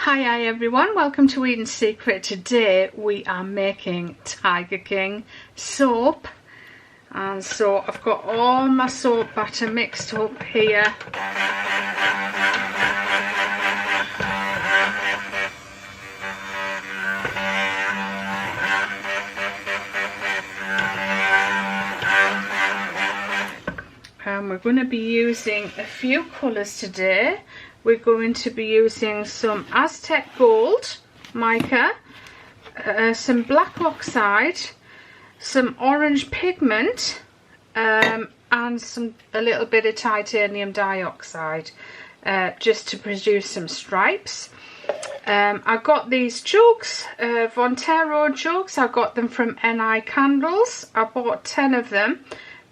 Hi everyone, welcome to Eden's Secret. Today we are making Tiger King soap, and so I've got all my soap batter mixed up here. We're going to be using a few colours today. We're going to be using some Aztec Gold mica, some black oxide, some orange pigment, and a little bit of titanium dioxide, just to produce some stripes. I got these jugs, Vontero jugs. I got them from NI Candles. I bought 10 of them,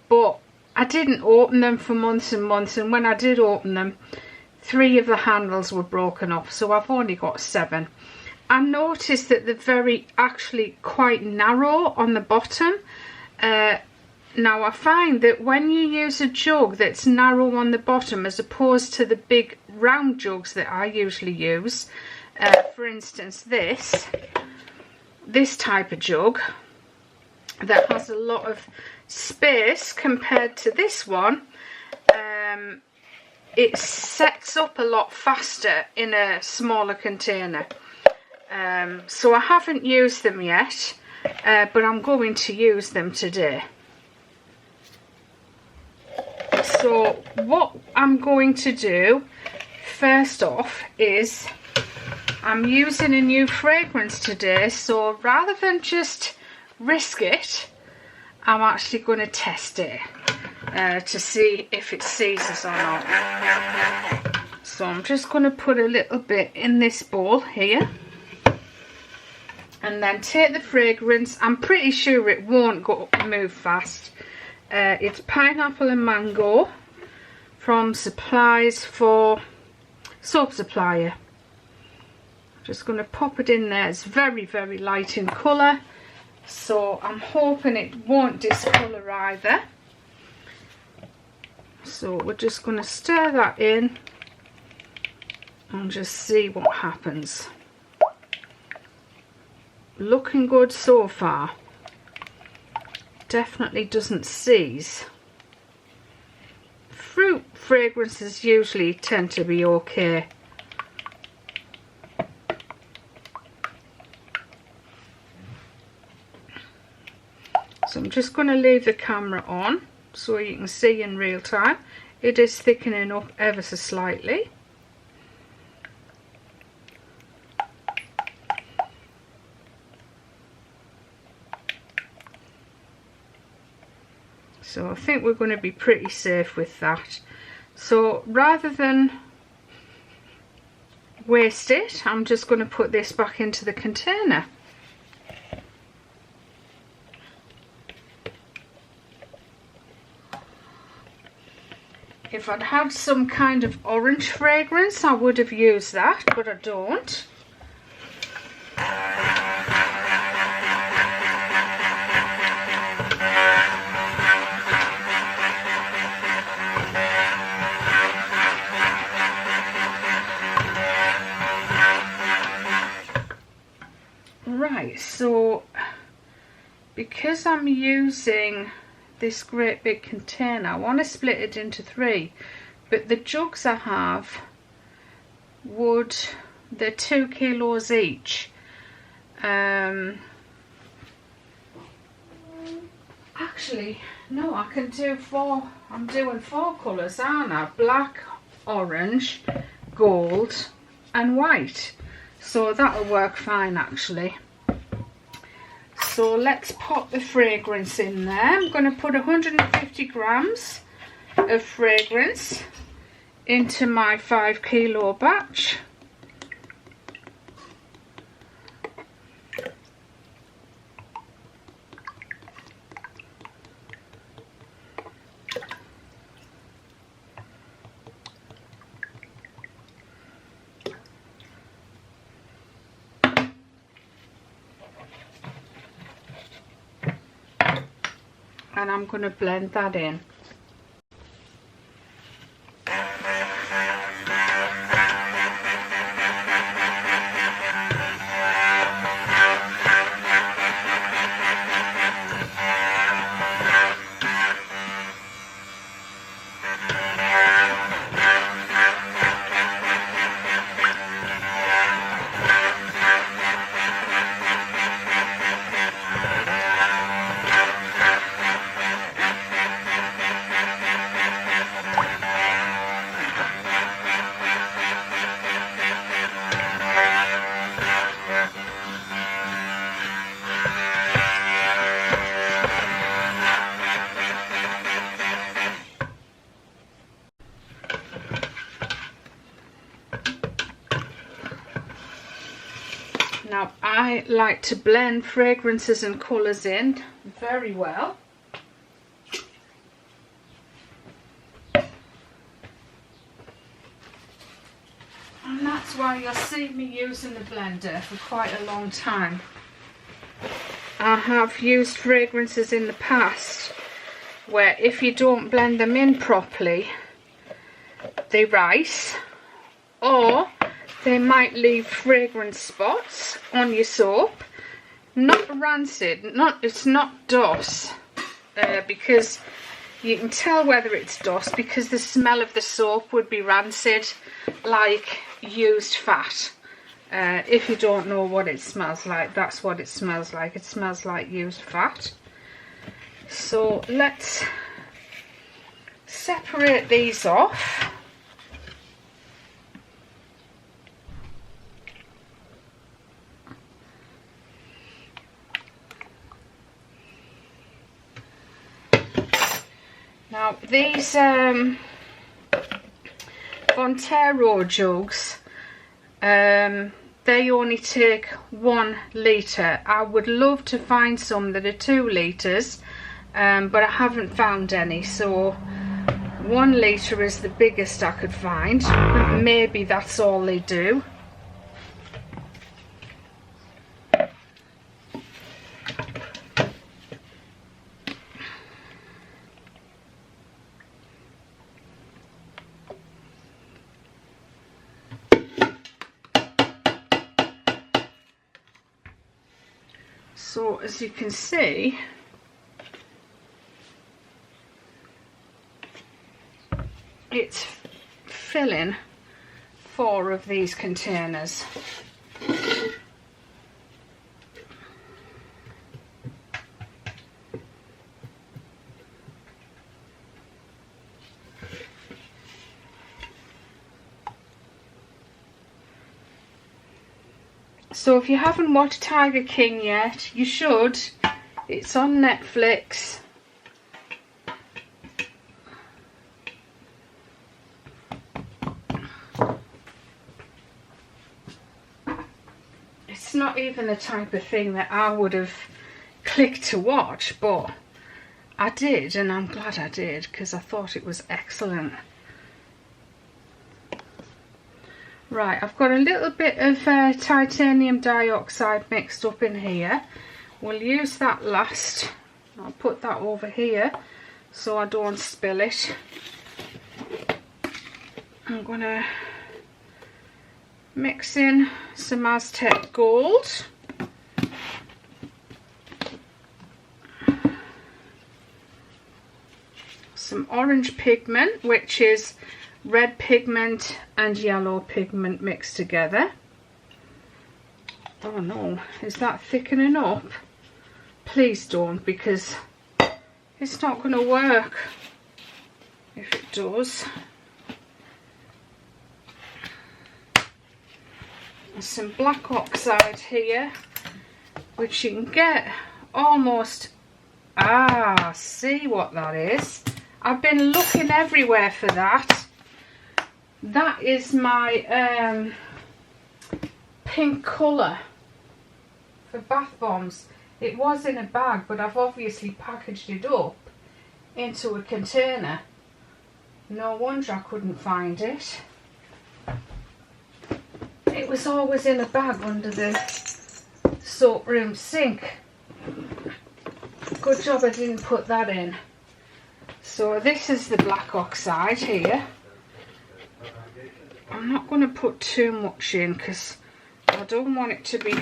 but I didn't open them for months and months, and when I did open them, 3 of the handles were broken off, so I've only got 7. I noticed that they're actually quite narrow on the bottom. Now I find that when you use a jug that's narrow on the bottom as opposed to the big round jugs that I usually use, for instance this type of jug that has a lot of space compared to this one, it sets up a lot faster in a smaller container. So I haven't used them yet, but I'm going to use them today. So what I'm going to do first off is I'm using a new fragrance today, so rather than just risk it, I'm actually going to test it to see if it seizes or not. So I'm just going to put a little bit in this bowl here and then take the fragrance. I'm pretty sure it won't move fast. It's pineapple and mango from Supplies for Soap Supplier. I'm just going to pop it in there. It's very, very light in colour, so I'm hoping it won't discolour either. So we're just going to stir that in and just see what happens. Looking good so far. Definitely doesn't seize. Fruit fragrances usually tend to be okay. So I'm just going to leave the camera on so you can see in real time. It is thickening up ever so slightly. So I think we're going to be pretty safe with that. So rather than waste it, I'm just going to put this back into the container. If I'd had some kind of orange fragrance, I would have used that, but I don't. Right, so because I'm using this great big container, I want to split it into 3, but the jugs I have they're 2 kilos each. Actually no, I can do 4. I'm doing 4 colours, aren't I? Black, orange, gold and white, so that'll work fine actually. So let's pop the fragrance in there. I'm going to put 150 grams of fragrance into my 5 kilo batch. And I'm going to blend that in. Now I like to blend fragrances and colours in very well. And that's why you'll see me using the blender for quite a long time. I have used fragrances in the past where if you don't blend them in properly, they rise, or they might leave fragrance spots on your soap. Not rancid, it's not DOS, because you can tell whether it's DOS because the smell of the soap would be rancid, like used fat. If you don't know what it smells like, that's what it smells like. It smells like used fat. So let's separate these off. Now these Bontero jugs, they only take 1 litre. I would love to find some that are 2 litres, but I haven't found any, so 1 litre is the biggest I could find. Maybe that's all they do. So as you can see, it's filling 4 of these containers. So if you haven't watched Tiger King yet, you should. It's on Netflix. It's not even the type of thing that I would have clicked to watch, but I did, and I'm glad I did because I thought it was excellent. Right, I've got a little bit of titanium dioxide mixed up in here. We'll use that last. I'll put that over here so I don't spill it. I'm going to mix in some Aztec Gold. Some orange pigment, which is red pigment and yellow pigment mixed together. Oh no, is that thickening up? Please don't, because it's not going to work if it does. There's some black oxide here, which you can get almost, see what that is. I've been looking everywhere for that. That is my pink colour for bath bombs. It was in a bag, but I've obviously packaged it up into a container. No wonder I couldn't find it. It was always in a bag under the soap room sink. Good job I didn't put that in. So this is the black oxide here. I'm not going to put too much in because I don't want it to be,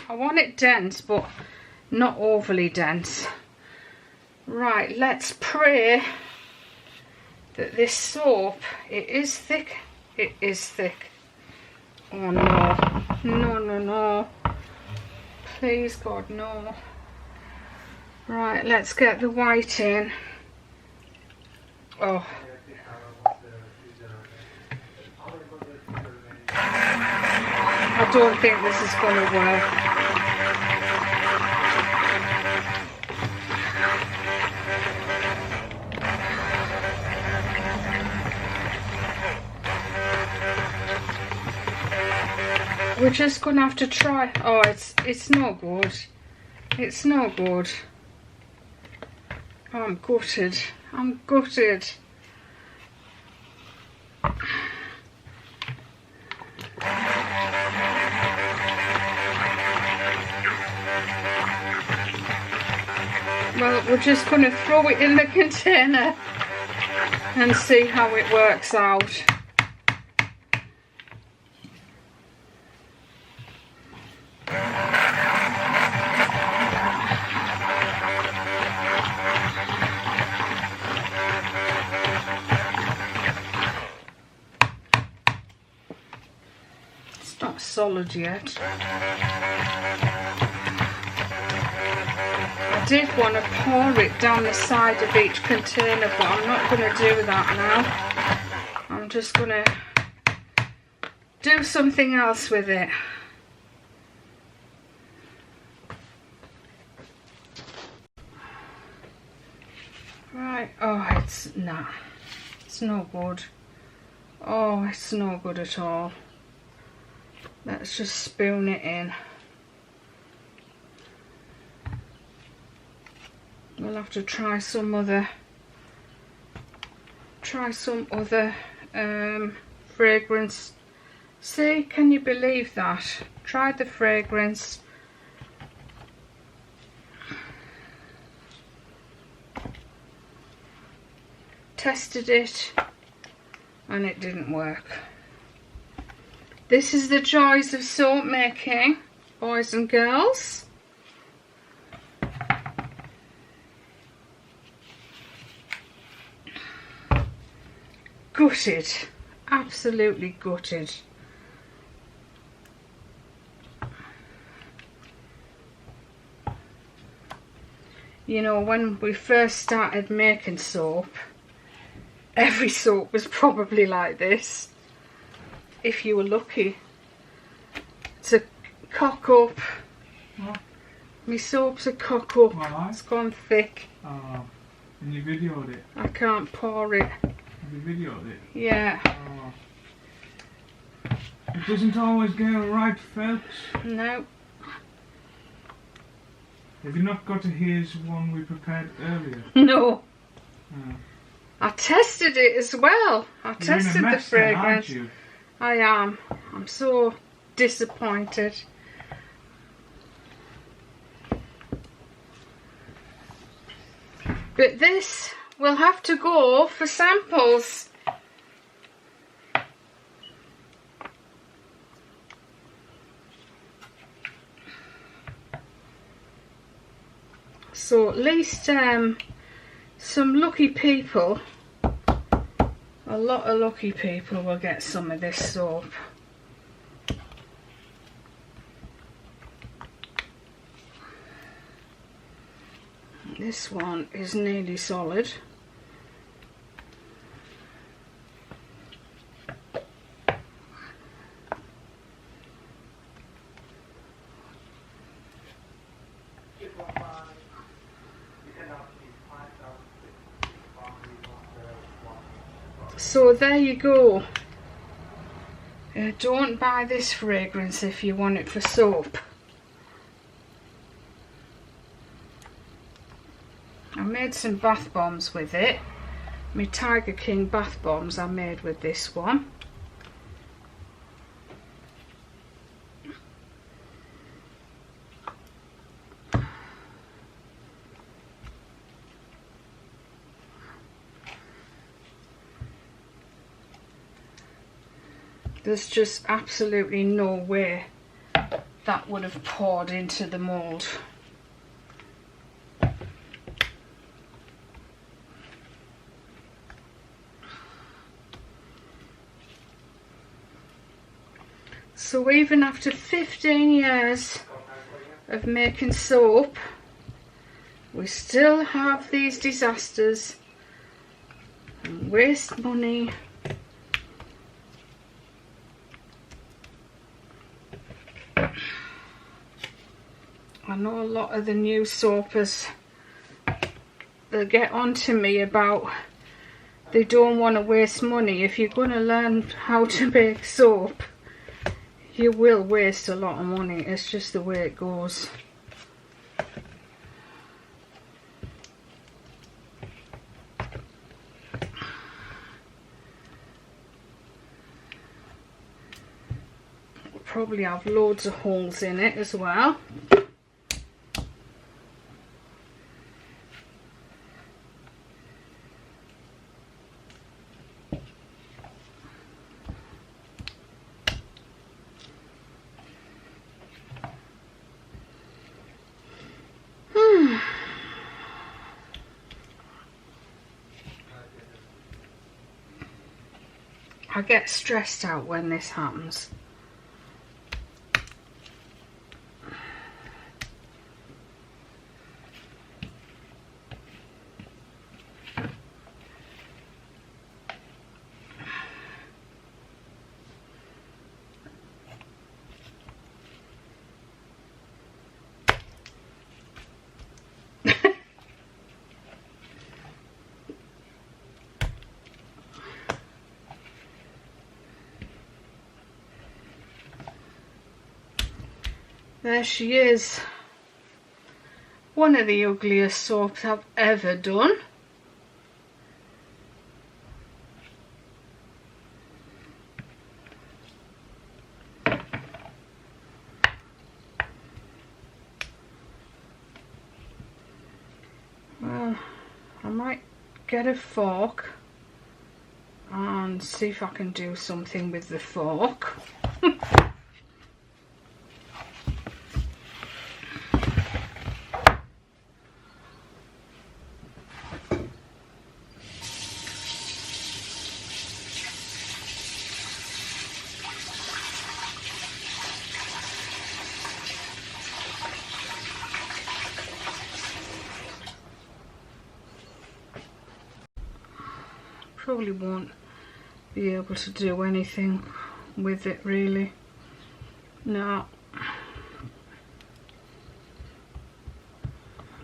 I want it dense but not overly dense. Right, let's pray that this soap, it is thick. It is thick. Oh no, no, no, no. Please God, no. Right, let's get the white in. Oh. I don't think this is going to work. we're just going to have to try. Oh, it's no good. It's no good. Oh, I'm gutted. I'm gutted. Well, we're just going to throw it in the container and see how it works out. It's not solid yet. I did want to pour it down the side of each container, but I'm not going to do that now. I'm just going to do something else with it. Right, oh, it's no good. Oh, it's no good at all. Let's just spoon it in. We'll have to try some other fragrance. See, can you believe that? Tried the fragrance. Tested it and it didn't work. This is the joys of soap making, boys and girls. Gutted, absolutely gutted. You know, when we first started making soap, every soap was probably like this, if you were lucky. It's a cock up. What? My soap's a cock up. What? It's gone thick. Oh, and you videoed it? I can't pour it. You videoed it? Yeah. Oh. It doesn't always get it right, folks. No. Have you not got to here's one we prepared earlier? No. Oh. I tested it as well. I tested the fragrance. Then, aren't you? I am. I'm so disappointed. But this will have to go for samples. So at least some lucky people, a lot of lucky people will get some of this soap. This one is nearly solid. So there you go. Don't buy this fragrance if you want it for soap. I made some bath bombs with it. My Tiger King bath bombs I made with this one. There's just absolutely no way that would have poured into the mould. So even after 15 years of making soap, we still have these disasters and waste money. I know a lot of the new soapers, they get on to me about they don't want to waste money. If you're going to learn how to make soap, you will waste a lot of money. It's just the way it goes. Probably have loads of holes in it as well. I get stressed out when this happens. There she is. One of the ugliest soaps I've ever done. Well, I might get a fork and see if I can do something with the fork. Probably won't be able to do anything with it really. No.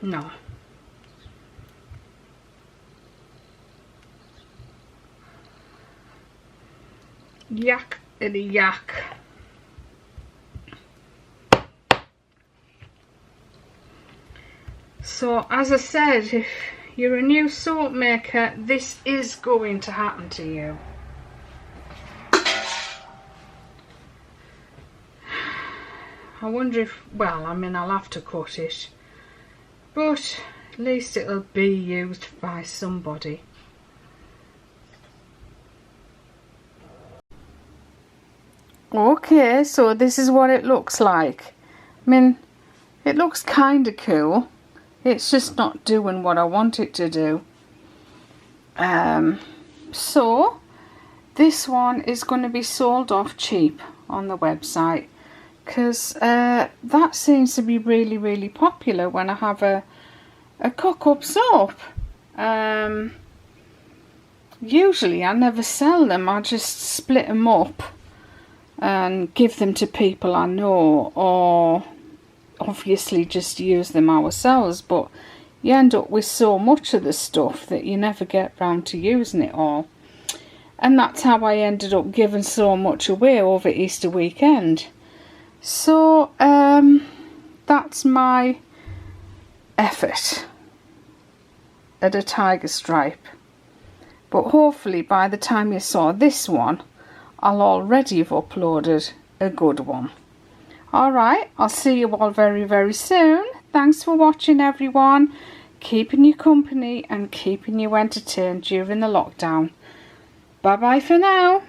No. Yak and a yak. So as I said, if you're a new soap maker, this is going to happen to you. I wonder if, well, I mean, I'll have to cut it, but at least it'll be used by somebody. Okay, so this is what it looks like. I mean, it looks kind of cool. It's just not doing what I want it to do. So this one is going to be sold off cheap on the website, because that seems to be really popular when I have a cook-up soap. Usually I never sell them, I just split them up and give them to people I know, or obviously just use them ourselves, but you end up with so much of the stuff that you never get round to using it all. And that's how I ended up giving so much away over Easter weekend. So that's my effort at a tiger stripe. But hopefully by the time you saw this one, I'll already have uploaded a good one. Alright, I'll see you all very soon. Thanks for watching, everyone. Keeping you company and keeping you entertained during the lockdown. Bye bye for now.